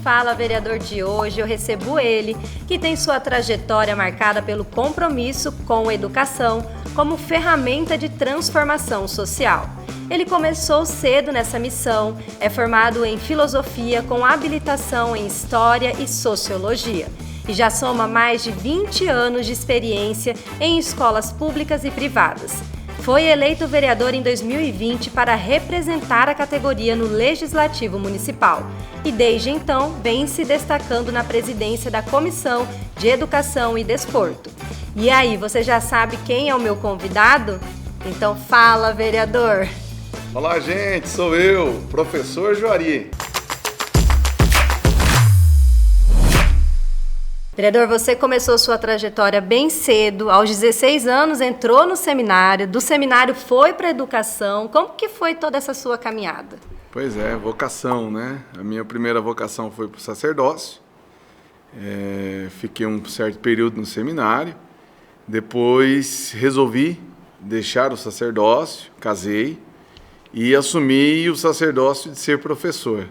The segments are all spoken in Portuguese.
Fala Vereador de hoje, eu recebo ele, que tem sua trajetória marcada pelo compromisso com a educação como ferramenta de transformação social. Ele começou cedo nessa missão, é formado em filosofia com habilitação em história e sociologia e já soma mais de 20 anos de experiência em escolas públicas e privadas. Foi eleito vereador em 2020 para representar a categoria no Legislativo Municipal e desde então vem se destacando na presidência da Comissão de Educação e Desporto. E aí, você já sabe quem é o meu convidado? Então fala, vereador! Olá, gente, sou eu, professor Juari. Vereador, você começou sua trajetória bem cedo, aos 16 anos entrou no seminário, do seminário foi para a educação. Como que foi toda essa sua caminhada? Pois é, vocação, né? A minha primeira vocação foi para o sacerdócio. Fiquei um certo período no seminário. Depois resolvi deixar o sacerdócio, casei e assumi o sacerdócio de ser professor.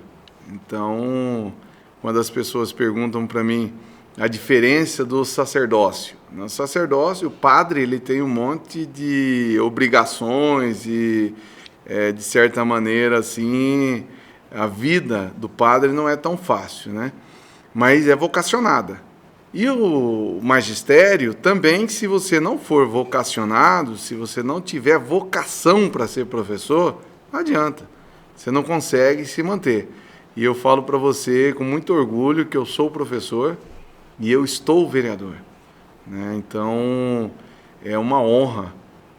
Então, quando as pessoas perguntam para mim a diferença do sacerdócio. No sacerdócio, o padre ele tem um monte de obrigações e, de certa maneira, assim, a vida do padre não é tão fácil, né? Mas é vocacionada. E o magistério também, se você não for vocacionado, se você não tiver vocação para ser professor, não adianta. Você não consegue se manter. E eu falo para você com muito orgulho que eu sou professor, e eu estou vereador, né? Então, é uma honra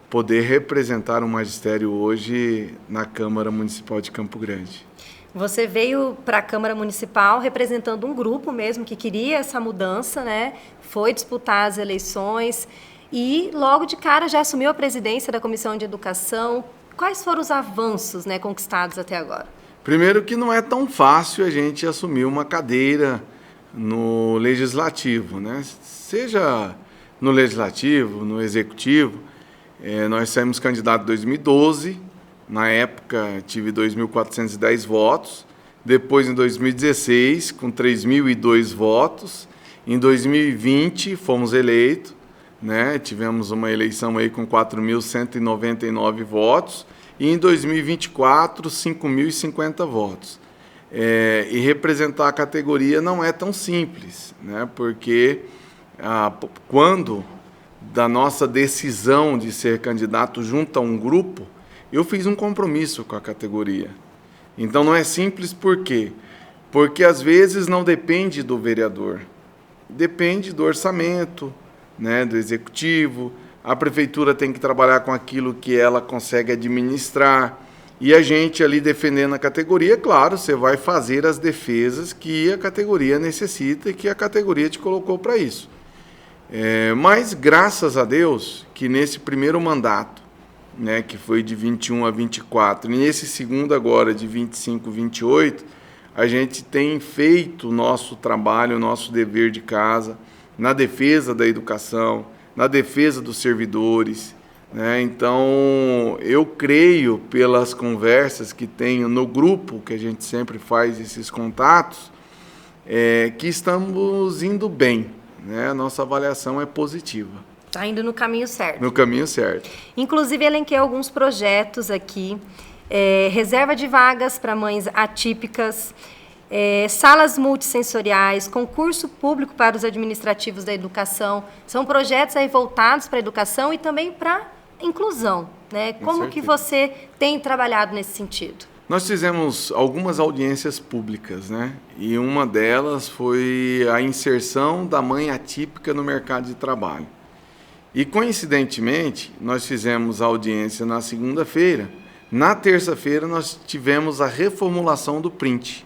poder representar o magistério hoje na Câmara Municipal de Campo Grande. Você veio para a Câmara Municipal representando um grupo mesmo que queria essa mudança, né? Foi disputar as eleições e logo de cara já assumiu a presidência da Comissão de Educação. Quais foram os avanços, né, conquistados até agora? Primeiro que não é tão fácil a gente assumir uma cadeira no legislativo, né? Seja no legislativo, no executivo. Nós saímos candidato em 2012, na época tive 2.410 votos, depois em 2016 com 3.002 votos, em 2020 fomos eleitos, né? Tivemos uma eleição aí com 4.199 votos e em 2024 5.050 votos. E representar a categoria não é tão simples, né? Porque quando da nossa decisão de ser candidato junto a um grupo, eu fiz um compromisso com a categoria. Então não é simples por quê? Porque às vezes não depende do vereador, depende do orçamento, né, do executivo, a prefeitura tem que trabalhar com aquilo que ela consegue administrar. E a gente ali defendendo a categoria, claro, você vai fazer as defesas que a categoria necessita e que a categoria te colocou para isso. Mas, graças a Deus, que nesse primeiro mandato, né, que foi de 21 a 24, e nesse segundo agora, de 25 a 28, a gente tem feito o nosso trabalho, o nosso dever de casa, na defesa da educação, na defesa dos servidores, né? Então, eu creio, pelas conversas que tenho no grupo, que a gente sempre faz esses contatos, que estamos indo bem, né? A nossa avaliação é positiva. Está indo no caminho certo. No caminho certo. Inclusive, elenquei alguns projetos aqui, reserva de vagas para mães atípicas, salas multissensoriais, concurso público para os administrativos da educação. São projetos aí voltados para a educação e também para inclusão, né? Como que você tem trabalhado nesse sentido? Nós fizemos algumas audiências públicas, né? E uma delas foi a inserção da mãe atípica no mercado de trabalho. E, coincidentemente, nós fizemos a audiência na segunda-feira. Na terça-feira, nós tivemos a reformulação do print.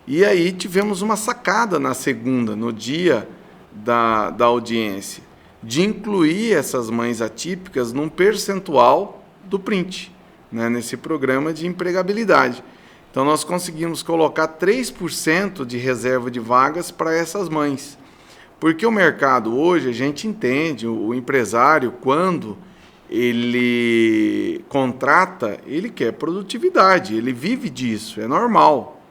E aí tivemos uma sacada na segunda, no dia da audiência, de incluir essas mães atípicas num percentual do print, né, nesse programa de empregabilidade. Então, nós conseguimos colocar 3% de reserva de vagas para essas mães. Porque o mercado hoje, a gente entende, o empresário, quando ele contrata, ele quer produtividade, ele vive disso, é normal.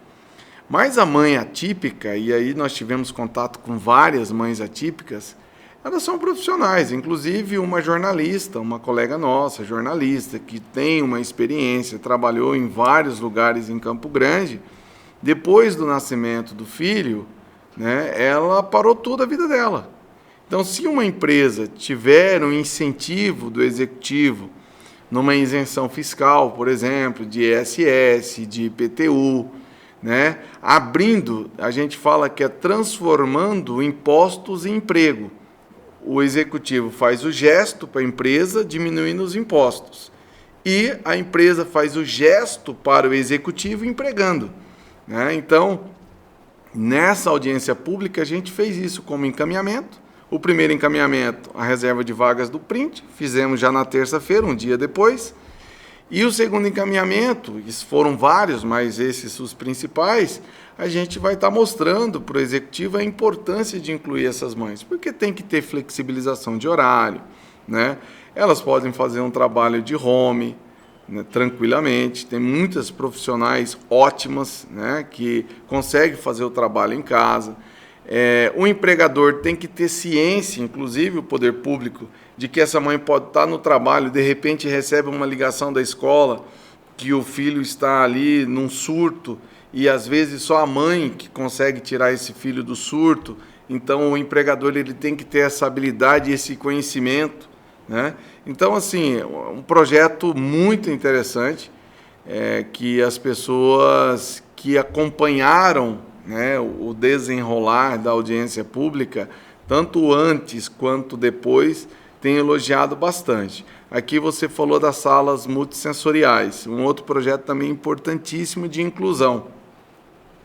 Mas a mãe atípica, e aí nós tivemos contato com várias mães atípicas, elas são profissionais, inclusive uma jornalista, uma colega nossa, jornalista, que tem uma experiência, trabalhou em vários lugares em Campo Grande. Depois do nascimento do filho, né, ela parou toda a vida dela. Então, se uma empresa tiver um incentivo do executivo, numa isenção fiscal, por exemplo, de ISS, de IPTU, né, abrindo, a gente fala que é transformando impostos em emprego. O executivo faz o gesto para a empresa, diminuindo os impostos. E a empresa faz o gesto para o executivo, empregando, né? Então, nessa audiência pública, a gente fez isso como encaminhamento. O primeiro encaminhamento, a reserva de vagas do print, fizemos já na terça-feira, um dia depois. E o segundo encaminhamento, foram vários, mas esses os principais, a gente vai estar mostrando para o executivo a importância de incluir essas mães, porque tem que ter flexibilização de horário, né? Elas podem fazer um trabalho de home, né, tranquilamente, tem muitas profissionais ótimas, né, que conseguem fazer o trabalho em casa. O empregador tem que ter ciência, inclusive o poder público, de que essa mãe pode estar no trabalho, de repente recebe uma ligação da escola, que o filho está ali num surto, e às vezes só a mãe que consegue tirar esse filho do surto. Então o empregador ele tem que ter essa habilidade e esse conhecimento, né? Então, assim, um projeto muito interessante, que as pessoas que acompanharam, né, o desenrolar da audiência pública, tanto antes quanto depois, tem elogiado bastante. Aqui você falou das salas multissensoriais, um outro projeto também importantíssimo de inclusão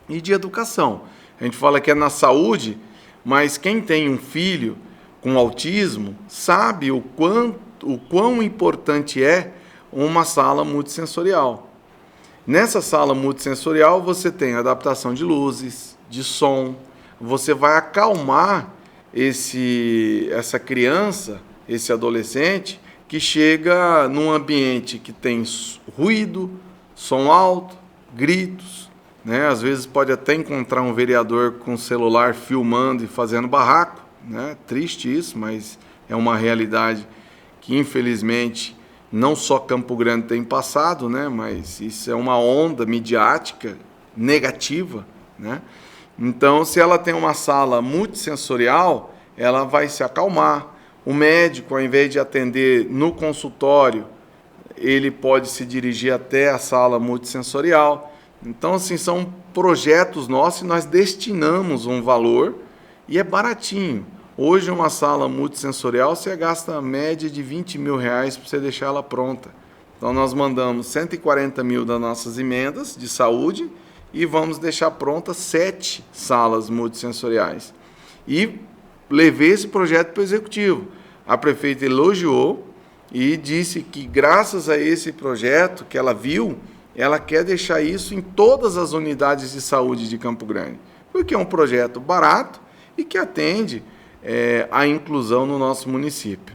e de educação. A gente fala que é na saúde, mas quem tem um filho com autismo sabe o quão importante é uma sala multissensorial. Nessa sala multissensorial você tem adaptação de luzes, de som, você vai acalmar essa criança, esse adolescente, que chega num ambiente que tem ruído, som alto, gritos, né? Às vezes pode até encontrar um vereador com o celular filmando e fazendo barraco, né? Triste isso, mas é uma realidade que infelizmente não só Campo Grande tem passado, né? Mas isso é uma onda midiática negativa, né? Então, se ela tem uma sala multissensorial, ela vai se acalmar. O médico, ao invés de atender no consultório, ele pode se dirigir até a sala multissensorial. Então, assim, são projetos nossos e nós destinamos um valor e é baratinho. Hoje, uma sala multissensorial, você gasta a média de R$20 mil para você deixar ela pronta. Então, nós mandamos 140 mil das nossas emendas de saúde e vamos deixar prontas 7 salas multissensoriais. E levei esse projeto para o executivo. A prefeita elogiou e disse que, graças a esse projeto que ela viu, ela quer deixar isso em todas as unidades de saúde de Campo Grande, porque é um projeto barato e que atende a inclusão no nosso município.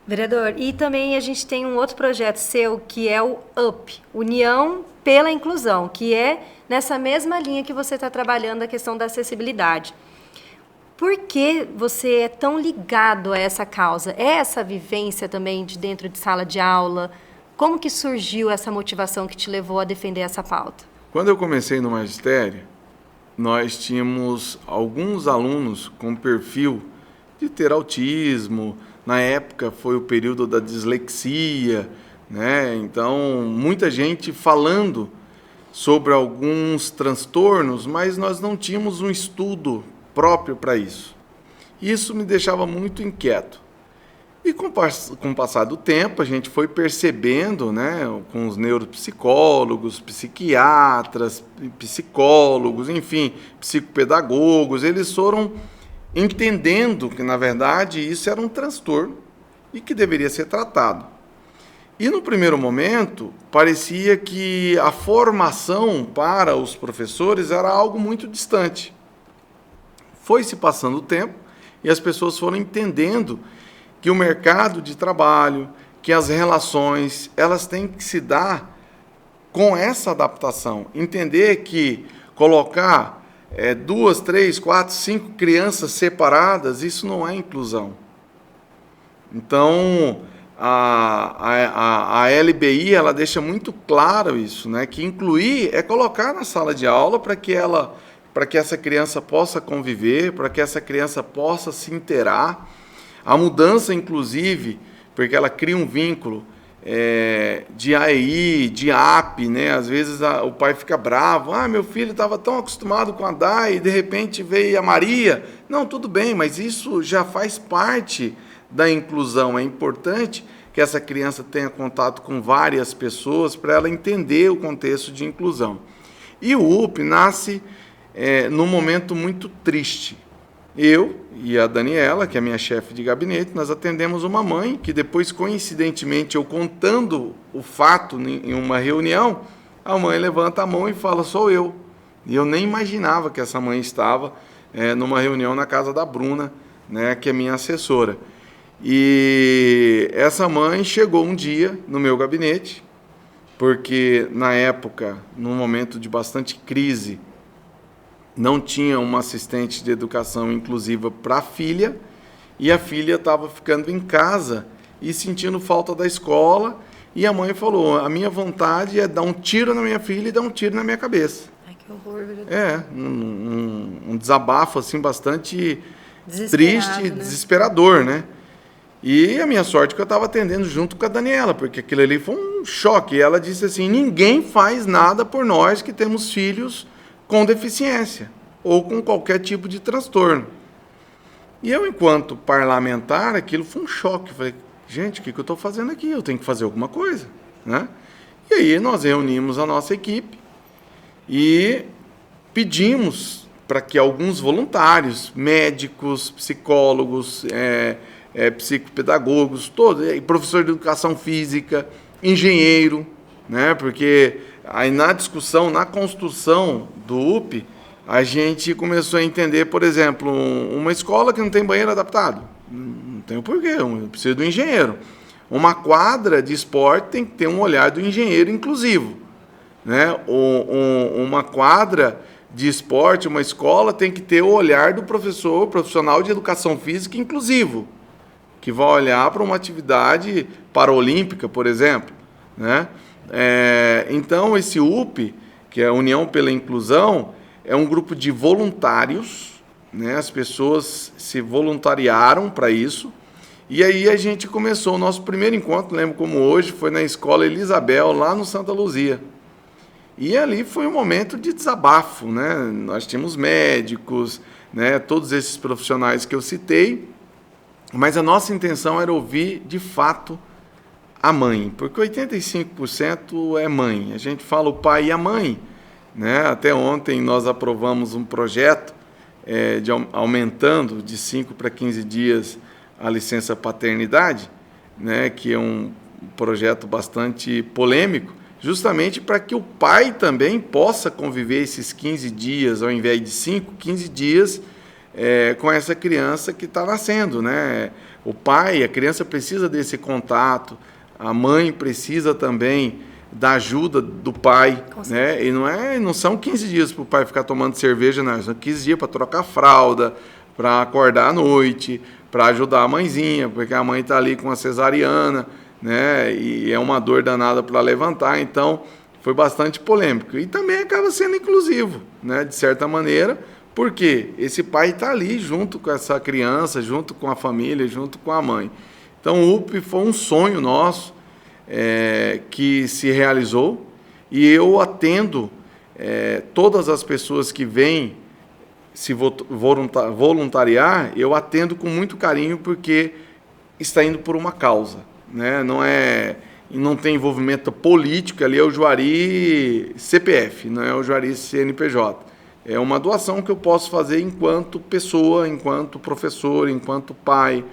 Vereador, e também a gente tem um outro projeto seu, que é o UP, União pela Inclusão, que é nessa mesma linha que você está trabalhando a questão da acessibilidade. Por que você é tão ligado a essa causa? É essa vivência também de dentro de sala de aula? Como que surgiu essa motivação que te levou a defender essa pauta? Quando eu comecei no magistério, nós tínhamos alguns alunos com perfil de ter autismo. Na época foi o período da dislexia, né? Então, muita gente falando sobre alguns transtornos, mas nós não tínhamos um estudo próprio para isso. Isso me deixava muito inquieto. E com o passar do tempo, a gente foi percebendo, né, com os neuropsicólogos, psiquiatras, psicólogos, enfim, psicopedagogos, eles foram entendendo que, na verdade, isso era um transtorno e que deveria ser tratado. E, no primeiro momento, parecia que a formação para os professores era algo muito distante. Foi se passando o tempo e as pessoas foram entendendo que o mercado de trabalho, que as relações, elas têm que se dar com essa adaptação. Entender que, colocar 2, 3, 4, 5 crianças separadas, isso não é inclusão. Então, a LBI, ela deixa muito claro isso, né? Que incluir é colocar na sala de aula para que essa criança possa conviver, para que essa criança possa se interar. A mudança, inclusive, porque ela cria um vínculo de AEI, de AP, né? Às vezes o pai fica bravo, meu filho estava tão acostumado com a DAI e de repente veio a Maria. Não, tudo bem, mas isso já faz parte da inclusão. É importante que essa criança tenha contato com várias pessoas para ela entender o contexto de inclusão. E o UP nasce num momento muito triste. Eu e a Daniela, que é minha chefe de gabinete, nós atendemos uma mãe que depois, coincidentemente, eu contando o fato em uma reunião, a mãe levanta a mão e fala, sou eu. E eu nem imaginava que essa mãe estava numa reunião na casa da Bruna, né, que é minha assessora. E essa mãe chegou um dia no meu gabinete, porque na época, num momento de bastante crise, não tinha uma assistente de educação inclusiva para a filha, e a filha estava ficando em casa e sentindo falta da escola, e a mãe falou, a minha vontade é dar um tiro na minha filha e dar um tiro na minha cabeça. Ai, que horror. Um desabafo assim, bastante triste, né? Desesperador, né? E a minha sorte é que eu estava atendendo junto com a Daniela, porque aquilo ali foi um choque. E ela disse assim, ninguém faz nada por nós que temos filhos com deficiência ou com qualquer tipo de transtorno. E eu, enquanto parlamentar, aquilo foi um choque. Eu falei, gente, o que eu estou fazendo aqui? Eu tenho que fazer alguma coisa, né? E aí nós reunimos a nossa equipe e pedimos para que alguns voluntários, médicos, psicólogos, psicopedagogos, todos, professor de educação física, engenheiro, né? Porque aí na discussão, na construção do UP, a gente começou a entender, por exemplo, uma escola que não tem banheiro adaptado. Não tem o porquê, eu preciso do engenheiro. Uma quadra de esporte tem que ter um olhar do engenheiro inclusivo, né? Uma quadra de esporte, uma escola tem que ter o olhar do profissional de educação física inclusivo, que vai olhar para uma atividade paraolímpica, por exemplo, né? Então, esse UP, que é a União pela Inclusão, é um grupo de voluntários, né? As pessoas se voluntariaram para isso, e aí a gente começou o nosso primeiro encontro, lembro como hoje, foi na Escola Elisabel, lá no Santa Luzia. E ali foi um momento de desabafo, né? Nós tínhamos médicos, né? Todos esses profissionais que eu citei, mas a nossa intenção era ouvir, de fato, a mãe, porque 85% é mãe. A gente fala o pai e a mãe, né? Até ontem nós aprovamos um projeto aumentando de 5 para 15 dias a licença paternidade, né? Que é um projeto bastante polêmico, justamente para que o pai também possa conviver esses 15 dias, ao invés de 5, 15 dias, com essa criança que está nascendo, né? O pai, a criança precisa desse contato, a mãe precisa também da ajuda do pai, né? E não são 15 dias para o pai ficar tomando cerveja, não. São 15 dias para trocar fralda, para acordar à noite, para ajudar a mãezinha, porque a mãe está ali com a cesariana, né? E é uma dor danada para levantar, então foi bastante polêmico. E também acaba sendo inclusivo, né? De certa maneira, porque esse pai está ali junto com essa criança, junto com a família, junto com a mãe. Então, o UP foi um sonho nosso que se realizou, e eu atendo todas as pessoas que vêm se voluntariar, eu atendo com muito carinho, porque está indo por uma causa, né? Não tem envolvimento político, ali é o Juari CPF, não é o Juari CNPJ. É uma doação que eu posso fazer enquanto pessoa, enquanto professor, enquanto pai,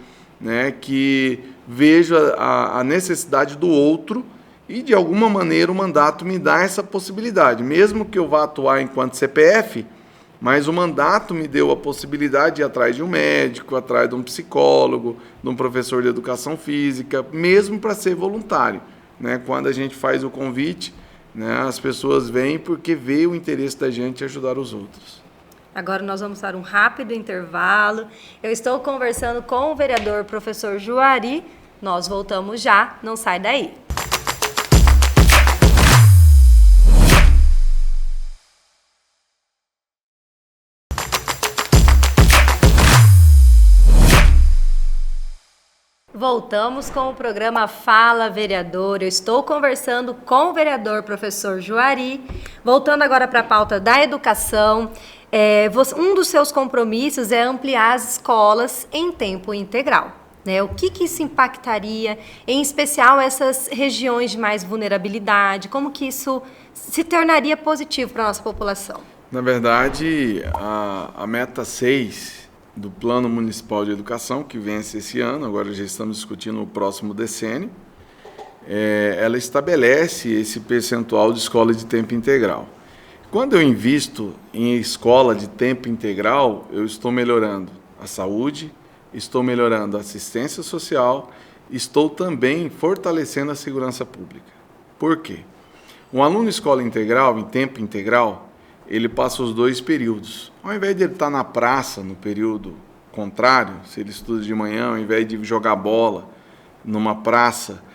né, que vejo a necessidade do outro, e de alguma maneira o mandato me dá essa possibilidade, mesmo que eu vá atuar enquanto CPF, mas o mandato me deu a possibilidade de ir atrás de um médico, atrás de um psicólogo, de um professor de educação física, mesmo para ser voluntário, né? Quando a gente faz o convite, né? As pessoas vêm porque vê o interesse da gente em ajudar os outros. Agora nós vamos dar um rápido intervalo. Eu estou conversando com o vereador professor Juari. Nós voltamos já, não sai daí. Voltamos com o programa Fala Vereador. Eu estou conversando com o vereador professor Juari. Voltando agora para a pauta da educação. Um dos seus compromissos é ampliar as escolas em tempo integral, né? O que isso impactaria, em especial essas regiões de mais vulnerabilidade? Como que isso se tornaria positivo para a nossa população? Na verdade, a meta 6 do Plano Municipal de Educação, que vence esse ano, agora já estamos discutindo o próximo decênio, ela estabelece esse percentual de escola de tempo integral. Quando eu invisto em escola de tempo integral, eu estou melhorando a saúde, estou melhorando a assistência social, estou também fortalecendo a segurança pública. Por quê? Um aluno escola integral, em tempo integral, ele passa os 2 períodos. Ao invés de ele estar na praça no período contrário, se ele estuda de manhã, ao invés de jogar bola numa praça,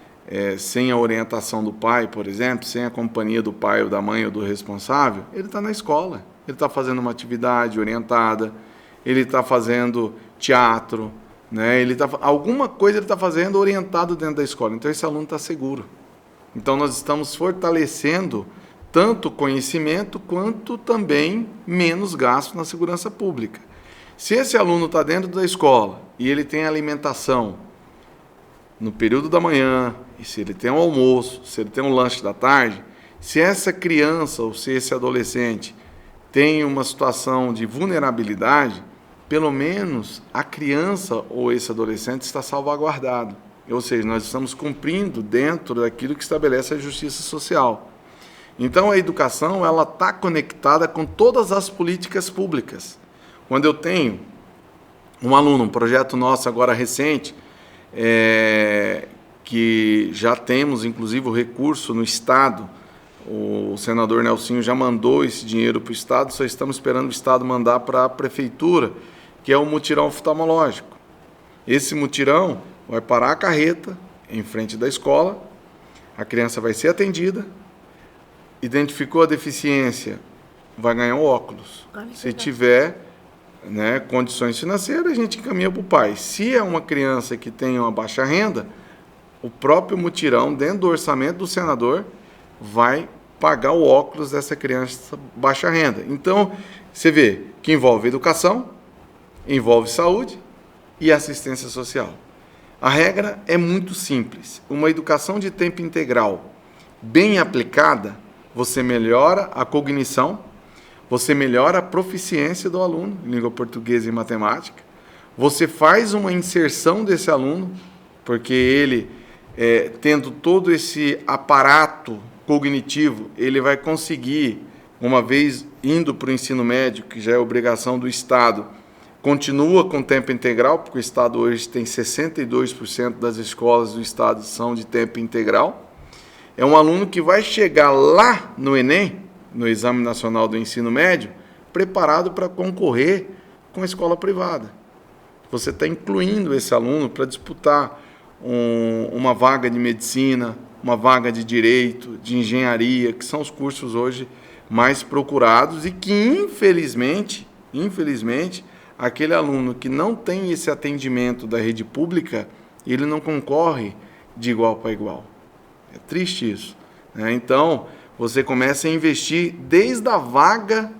sem a orientação do pai, por exemplo, sem a companhia do pai ou da mãe ou do responsável, ele está na escola. Ele está fazendo uma atividade orientada, ele está fazendo teatro, né? Alguma coisa ele está fazendo orientado dentro da escola. Então, esse aluno está seguro. Então, nós estamos fortalecendo tanto conhecimento quanto também menos gasto na segurança pública. Se esse aluno está dentro da escola e ele tem alimentação no período da manhã, e se ele tem um almoço, se ele tem um lanche da tarde, se essa criança ou se esse adolescente tem uma situação de vulnerabilidade, pelo menos a criança ou esse adolescente está salvaguardado. Ou seja, nós estamos cumprindo dentro daquilo que estabelece a justiça social. Então, a educação ela está conectada com todas as políticas públicas. Quando eu tenho um aluno, um projeto nosso agora recente, que já temos, inclusive, o recurso no Estado, o senador Nelsinho já mandou esse dinheiro para o Estado, só estamos esperando o Estado mandar para a Prefeitura, que é o mutirão oftalmológico. Esse mutirão vai parar a carreta em frente da escola, a criança vai ser atendida, identificou a deficiência, vai ganhar um óculos. Se tiver, né, condições financeiras, a gente encaminha para o pai. Se é uma criança que tem uma baixa renda, o próprio mutirão, dentro do orçamento do senador, vai pagar o óculos dessa criança baixa renda. Então, você vê que envolve educação, envolve saúde e assistência social. A regra é muito simples. Uma educação de tempo integral bem aplicada, você melhora a cognição, você melhora a proficiência do aluno em língua portuguesa e matemática, você faz uma inserção desse aluno, porque ele, tendo todo esse aparato cognitivo, ele vai conseguir, uma vez indo para o ensino médio, que já é obrigação do Estado, continua com tempo integral, porque o Estado hoje tem 62% das escolas do Estado são de tempo integral. É um aluno que vai chegar lá no Enem, no Exame Nacional do Ensino Médio, preparado para concorrer com a escola privada. Você está incluindo esse aluno para disputar uma vaga de medicina, uma vaga de direito, de engenharia, que são os cursos hoje mais procurados e que, infelizmente, aquele aluno que não tem esse atendimento da rede pública, ele não concorre de igual para igual. É triste isso, né? Então, você começa a investir desde a vaga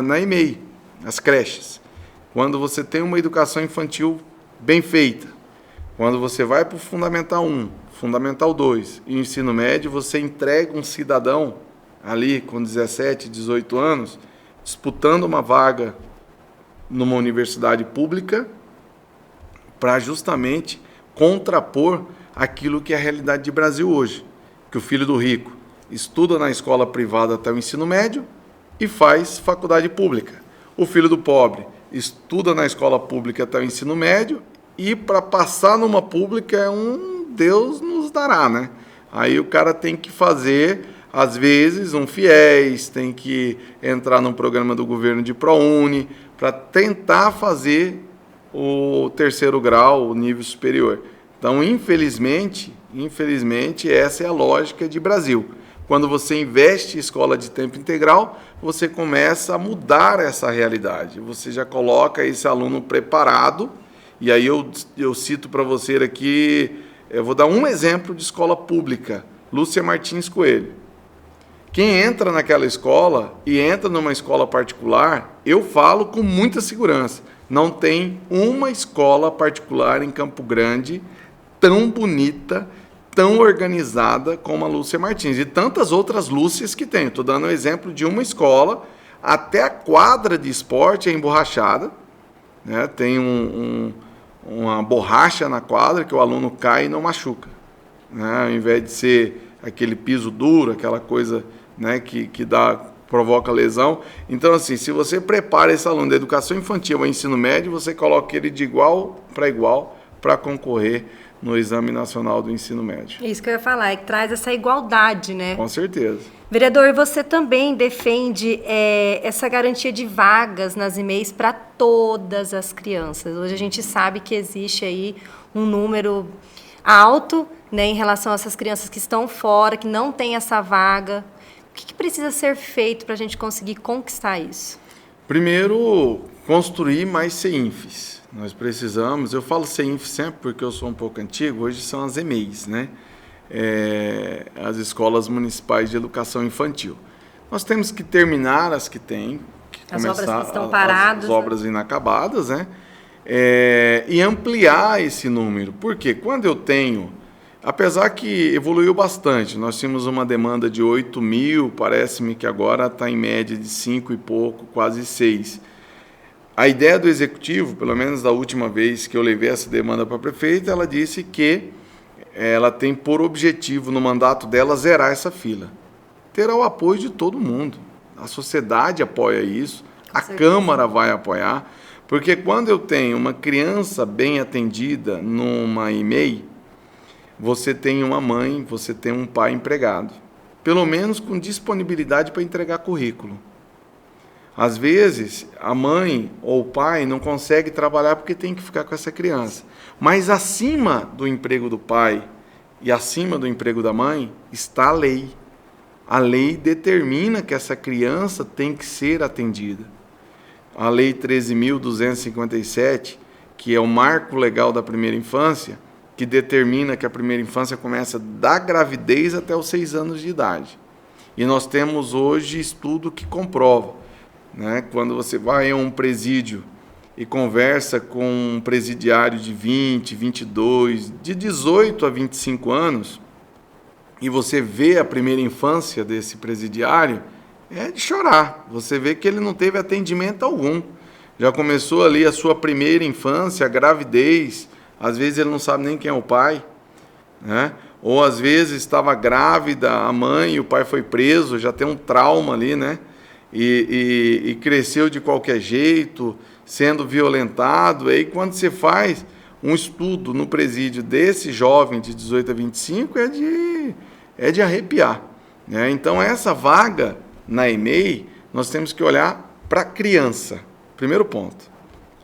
na EMEI, nas creches. Quando você tem uma educação infantil bem feita, quando você vai para o Fundamental 1, Fundamental 2 e ensino médio, você entrega um cidadão ali com 17, 18 anos, disputando uma vaga numa universidade pública para justamente contrapor aquilo que é a realidade de Brasil hoje, que o filho do rico estuda na escola privada até o ensino médio e faz faculdade pública. O filho do pobre estuda na escola pública até o ensino médio e para passar numa pública Deus nos dará, né? Aí o cara tem que fazer, às vezes, um FIES, tem que entrar no programa do governo de ProUni, para tentar fazer o terceiro grau, o nível superior. Então, infelizmente, essa é a lógica de Brasil. Quando você investe em escola de tempo integral, você começa a mudar essa realidade. Você já coloca esse aluno preparado, e aí eu cito para você aqui, eu vou dar um exemplo de escola pública, Lúcia Martins Coelho. Quem entra naquela escola e entra numa escola particular, eu falo com muita segurança, não tem uma escola particular em Campo Grande tão bonita, tão organizada como a Lúcia Martins, e tantas outras Lúcias que tem. Estou dando um exemplo de uma escola, até a quadra de esporte é emborrachada, né? Tem uma borracha na quadra que o aluno cai e não machuca, né? Ao invés de ser aquele piso duro, aquela coisa, né, que provoca lesão. Então, assim, se você prepara esse aluno da educação infantil ao ensino médio, você coloca ele de igual para concorrer no Exame Nacional do Ensino Médio. Isso que eu ia falar, é que traz essa igualdade, né? Com certeza. Vereador, você também defende essa garantia de vagas nas EMEIs para todas as crianças. Hoje a gente sabe que existe aí um número alto, né, em relação a essas crianças que estão fora, que não têm essa vaga. O que precisa ser feito para a gente conseguir conquistar isso? Primeiro, construir mais CEINFs. Nós precisamos, eu falo CEINF sempre porque eu sou um pouco antigo, hoje são as EMEIs, né? As Escolas Municipais de Educação Infantil. Nós temos que terminar as que tem, as obras que estão paradas. As obras inacabadas, né? E ampliar esse número. Porque quando eu tenho, apesar que evoluiu bastante, nós tínhamos uma demanda de 8 mil, parece-me que agora está em média de 5 e pouco, quase 6. A ideia do Executivo, pelo menos da última vez que eu levei essa demanda para a prefeita, ela disse que ela tem por objetivo, no mandato dela, zerar essa fila. Terá o apoio de todo mundo. A sociedade apoia isso, a Câmara vai apoiar, porque quando eu tenho uma criança bem atendida numa EMEI, você tem uma mãe, você tem um pai empregado, pelo menos com disponibilidade para entregar currículo. Às vezes, a mãe ou o pai não consegue trabalhar porque tem que ficar com essa criança. Mas acima do emprego do pai e acima do emprego da mãe está a lei. A lei determina que essa criança tem que ser atendida. A Lei 13.257, que é o marco legal da primeira infância, que determina que a primeira infância começa da gravidez até os 6 anos de idade. E nós temos hoje estudo que comprova, né? Quando você vai a um presídio e conversa com um presidiário de 20, 22, de 18 a 25 anos, e você vê a primeira infância desse presidiário, é de chorar. Você vê que ele não teve atendimento algum. Já começou ali a sua primeira infância, a gravidez, às vezes ele não sabe nem quem é o pai, né? Ou às vezes estava grávida a mãe e o pai foi preso, já tem um trauma ali, né? E cresceu de qualquer jeito, sendo violentado. Aí quando você faz um estudo no presídio desse jovem de 18 a 25, é de arrepiar, né? Então essa vaga na EMEI, nós temos que olhar para a criança, primeiro ponto.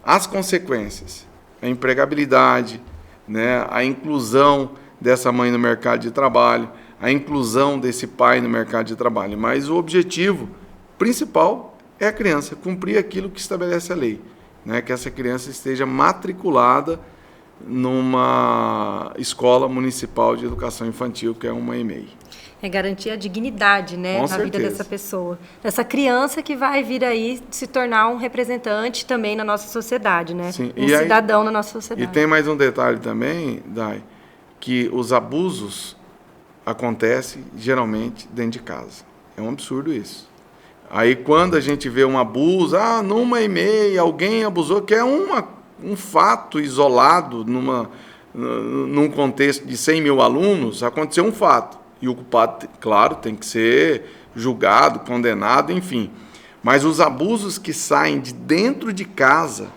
As consequências, a empregabilidade, né? A inclusão dessa mãe no mercado de trabalho, a inclusão desse pai no mercado de trabalho. Mas o objetivo principal é a criança, cumprir aquilo que estabelece a lei, né? Que essa criança esteja matriculada numa escola municipal de educação infantil, que é uma EMEI. É garantir a dignidade, né, na vida dessa pessoa, dessa criança que vai vir aí se tornar um representante também na nossa sociedade, né? Sim. Um cidadão na nossa sociedade. E tem mais um detalhe também, Dai, que os abusos acontecem geralmente dentro de casa. É um absurdo isso. Aí quando a gente vê um abuso, numa EMEI alguém abusou, que é um fato isolado, num contexto de 100 mil alunos, aconteceu um fato. E o culpado, claro, tem que ser julgado, condenado, enfim. Mas os abusos que saem de dentro de casa,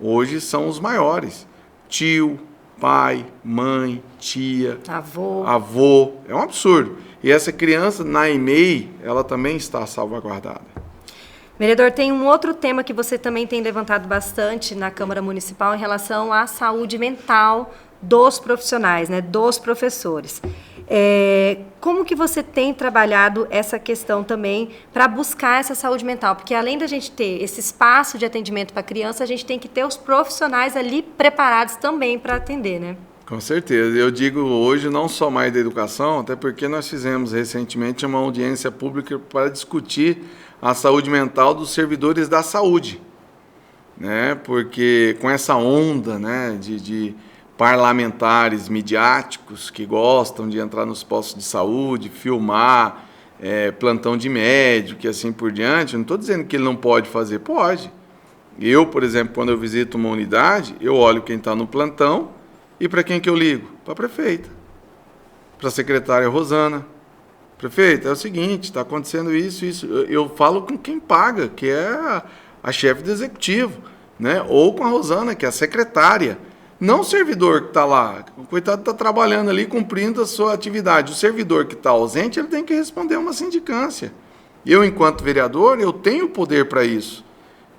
hoje são os maiores. Tio, pai, mãe, tia, avô. É um absurdo. E essa criança, na EMEI, ela também está salvaguardada. Vereador, tem um outro tema que você também tem levantado bastante na Câmara Municipal em relação à saúde mental dos profissionais, né, dos professores. Como que você tem trabalhado essa questão também para buscar essa saúde mental? Porque além da gente ter esse espaço de atendimento para a criança, a gente tem que ter os profissionais ali preparados também para atender, né? Com certeza. Eu digo hoje não só mais da educação, até porque nós fizemos recentemente uma audiência pública para discutir a saúde mental dos servidores da saúde, né? Porque com essa onda, né, de parlamentares midiáticos que gostam de entrar nos postos de saúde, filmar, plantão de médico e assim por diante, eu não estou dizendo que ele não pode fazer, pode. Eu, por exemplo, quando eu visito uma unidade, eu olho quem está no plantão e para quem que eu ligo? Para a prefeita, para a secretária Rosana. Prefeito, é o seguinte, está acontecendo isso. Eu falo com quem paga, que é a chefe do executivo, né? Ou com a Rosana, que é a secretária. Não o servidor que está lá. O coitado está trabalhando ali, cumprindo a sua atividade. O servidor que está ausente, ele tem que responder a uma sindicância. Eu, enquanto vereador, eu tenho poder para isso.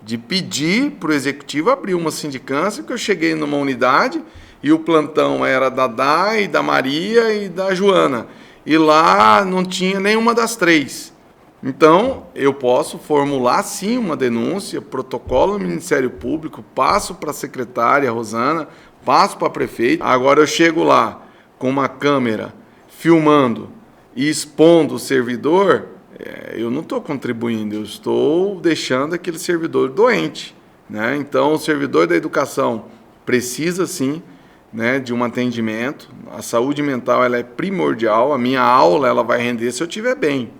De pedir para o executivo abrir uma sindicância, que eu cheguei numa unidade e o plantão era da Dai, da Maria e da Joana. E lá não tinha nenhuma das três. Então, eu posso formular, sim, uma denúncia, protocolo no Ministério Público, passo para a secretária Rosana, passo para a prefeita. Agora eu chego lá com uma câmera filmando e expondo o servidor, eu não estou contribuindo, eu estou deixando aquele servidor doente, né? Então, o servidor da educação precisa, sim, né, de um atendimento. A saúde mental ela é primordial. A minha aula ela vai render se eu estiver bem.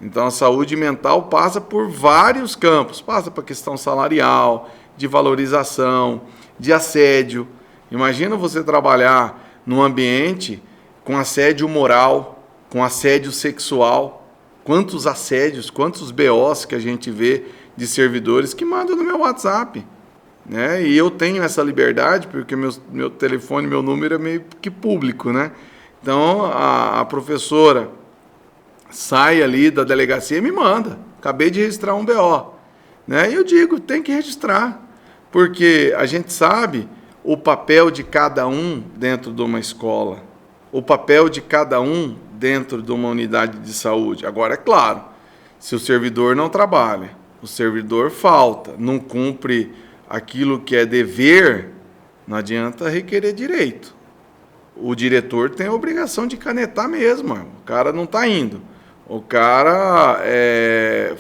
Então a saúde mental passa por vários campos, passa para a questão salarial, de valorização, de assédio. Imagina você trabalhar num ambiente com assédio moral, com assédio sexual. Quantos assédios, quantos BOs que a gente vê de servidores que mandam no meu WhatsApp. Né? E eu tenho essa liberdade porque meu telefone, meu número é meio que público, né? Então a professora sai ali da delegacia e me manda. Acabei de registrar um BO, né? E eu digo, tem que registrar, porque a gente sabe o papel de cada um dentro de uma escola, o papel de cada um dentro de uma unidade de saúde. Agora, é claro, se o servidor não trabalha, o servidor falta, não cumpre aquilo que é dever, não adianta requerer direito. O diretor tem a obrigação de canetar mesmo. O cara não está indo. O cara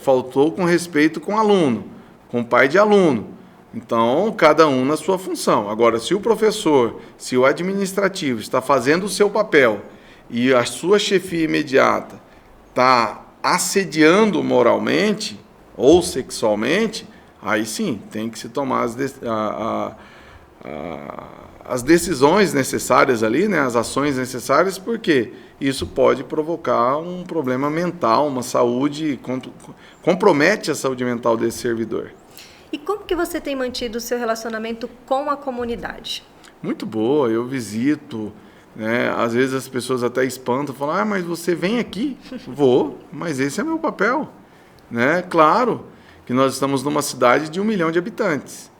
faltou com respeito com o aluno, com o pai de aluno. Então, cada um na sua função. Agora, se o professor, se o administrativo está fazendo o seu papel e a sua chefia imediata está assediando moralmente ou sexualmente, aí sim, tem que se tomar as decisões necessárias ali, né, as ações necessárias, porque isso pode provocar um problema mental, uma saúde, compromete a saúde mental desse servidor. E como que você tem mantido o seu relacionamento com a comunidade? Muito boa, eu visito, né, às vezes as pessoas até espantam, falam, mas você vem aqui? Vou, mas esse é meu papel, né? Claro que nós estamos numa cidade de 1 milhão de habitantes.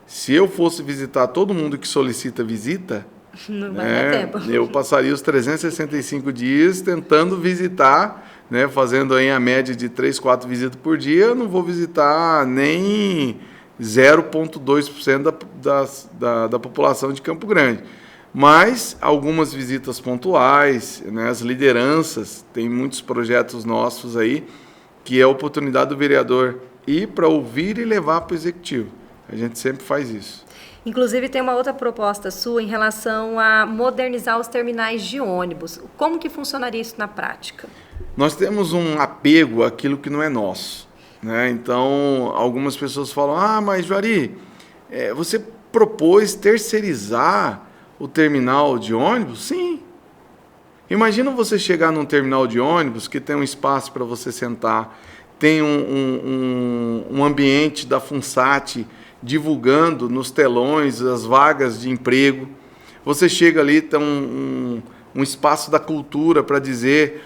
Se eu fosse visitar todo mundo que solicita visita, não vai dar tempo. Eu passaria os 365 dias tentando visitar, né, fazendo aí a média de 3, 4 visitas por dia, eu não vou visitar nem 0,2% da população de Campo Grande. Mas algumas visitas pontuais, né, as lideranças, tem muitos projetos nossos aí, que é a oportunidade do vereador ir para ouvir e levar para o executivo. A gente sempre faz isso. Inclusive, tem uma outra proposta sua em relação a modernizar os terminais de ônibus. Como que funcionaria isso na prática? Nós temos um apego àquilo que não é nosso, né? Então, algumas pessoas falam, mas Juari, você propôs terceirizar o terminal de ônibus? Sim. Imagina você chegar num terminal de ônibus que tem um espaço para você sentar, tem um ambiente da FUNSAT divulgando nos telões as vagas de emprego. Você chega ali, tem um espaço da cultura para dizer,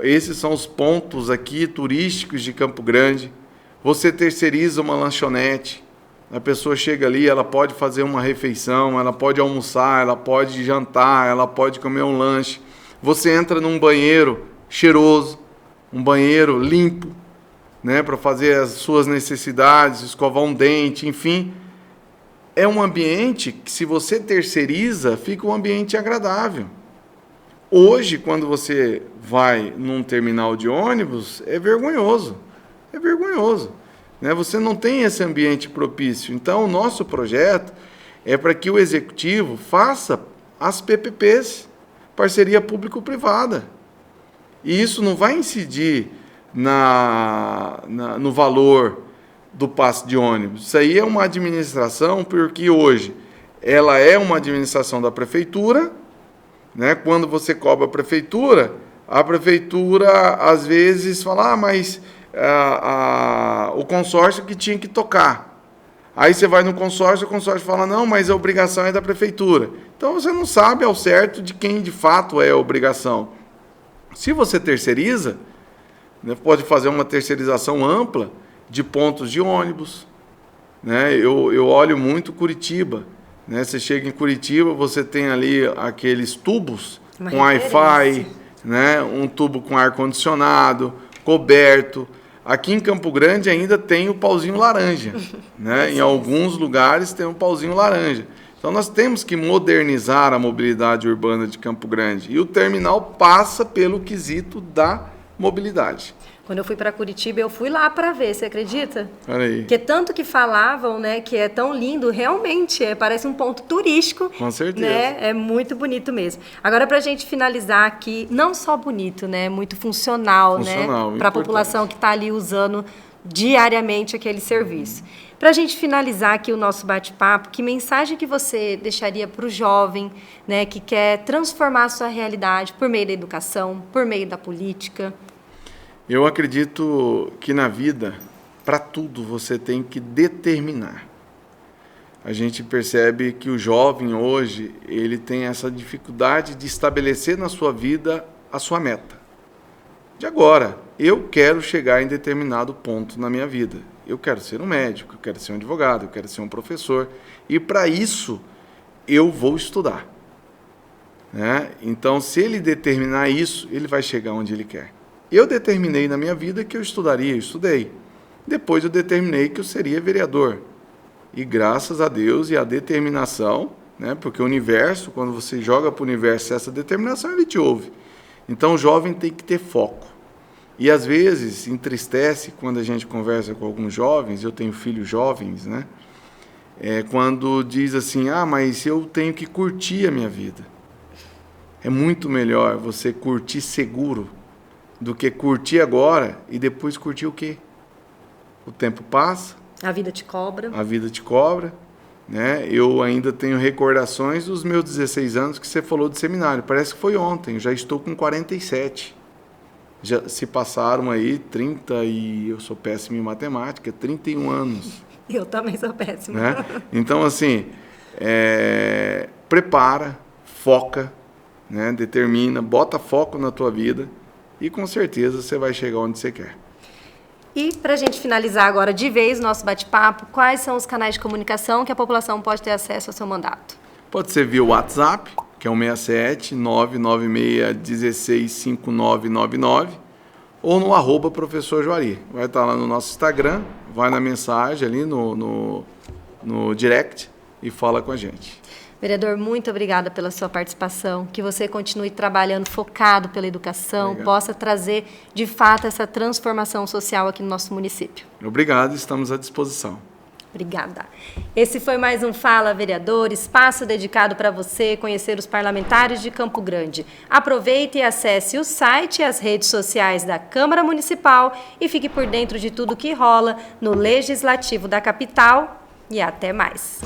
esses são os pontos aqui turísticos de Campo Grande. Você terceiriza uma lanchonete. A pessoa chega ali, ela pode fazer uma refeição, ela pode almoçar, ela pode jantar, ela pode comer um lanche. Você entra num banheiro cheiroso, um banheiro limpo, né, para fazer as suas necessidades, escovar um dente, enfim. É um ambiente que, se você terceiriza, fica um ambiente agradável. Hoje, quando você vai num terminal de ônibus, é vergonhoso. É vergonhoso, né? Você não tem esse ambiente propício. Então, o nosso projeto é para que o executivo faça as PPPs, parceria público-privada. E isso não vai incidir no valor do passe de ônibus. Isso aí é uma administração, porque hoje ela é uma administração da prefeitura, né? Quando você cobra a prefeitura às vezes fala, mas o consórcio que tinha que tocar. Aí você vai no consórcio, o consórcio fala, não, mas a obrigação é da prefeitura. Então você não sabe ao certo de quem de fato é a obrigação. Se você terceiriza, né, pode fazer uma terceirização ampla de pontos de ônibus, né? Eu olho muito Curitiba, né? Você chega em Curitiba, você tem ali aqueles tubos com Wi-Fi, né? Um tubo com ar-condicionado, coberto. Aqui em Campo Grande ainda tem o pauzinho laranja, né? Em alguns lugares tem um pauzinho laranja. Então nós temos que modernizar a mobilidade urbana de Campo Grande. E o terminal passa pelo quesito da mobilidade. Quando eu fui para Curitiba, eu fui lá para ver, você acredita? Olha aí. Porque tanto que falavam, né, que é tão lindo, realmente, parece um ponto turístico. Com certeza. Né? É muito bonito mesmo. Agora, para a gente finalizar aqui, não só bonito, né, muito funcional, né, para a população que está ali usando diariamente aquele serviço. Para a gente finalizar aqui o nosso bate-papo, que mensagem que você deixaria para o jovem, né, que quer transformar a sua realidade por meio da educação, por meio da política? Eu acredito que na vida, para tudo, você tem que determinar. A gente percebe que o jovem hoje, ele tem essa dificuldade de estabelecer na sua vida a sua meta. De agora, eu quero chegar em determinado ponto na minha vida. Eu quero ser um médico, eu quero ser um advogado, eu quero ser um professor. E para isso, eu vou estudar. Né? Então, se ele determinar isso, ele vai chegar onde ele quer. Eu determinei na minha vida que eu estudaria, eu estudei. Depois eu determinei que eu seria vereador. E graças a Deus e à determinação, né, porque o universo, quando você joga para o universo essa determinação, ele te ouve. Então o jovem tem que ter foco. E às vezes entristece quando a gente conversa com alguns jovens, eu tenho filhos jovens, né? Quando diz assim, mas eu tenho que curtir a minha vida. É muito melhor você curtir seguro do que curtir agora e depois curtir o quê? O tempo passa. A vida te cobra. A vida te cobra. Né? Eu ainda tenho recordações dos meus 16 anos que você falou de seminário. Parece que foi ontem, eu já estou com 47. Já se passaram aí 30 e eu sou péssimo em matemática, 31 anos. Eu também sou péssima. Né? Então, assim, prepara, foca, né? Determina, bota foco na tua vida e com certeza você vai chegar onde você quer. E para a gente finalizar agora de vez o nosso bate-papo, quais são os canais de comunicação que a população pode ter acesso ao seu mandato? Pode ser via WhatsApp, que é o 67 996 16 5999, ou no @professor Juari. Vai estar lá no nosso Instagram, vai na mensagem ali no direct e fala com a gente. Vereador, muito obrigada pela sua participação, que você continue trabalhando focado pela educação, possa trazer, de fato, essa transformação social aqui no nosso município. Obrigado, estamos à disposição. Obrigada. Esse foi mais um Fala Vereador, espaço dedicado para você conhecer os parlamentares de Campo Grande. Aproveite e acesse o site e as redes sociais da Câmara Municipal e fique por dentro de tudo que rola no Legislativo da capital. E até mais.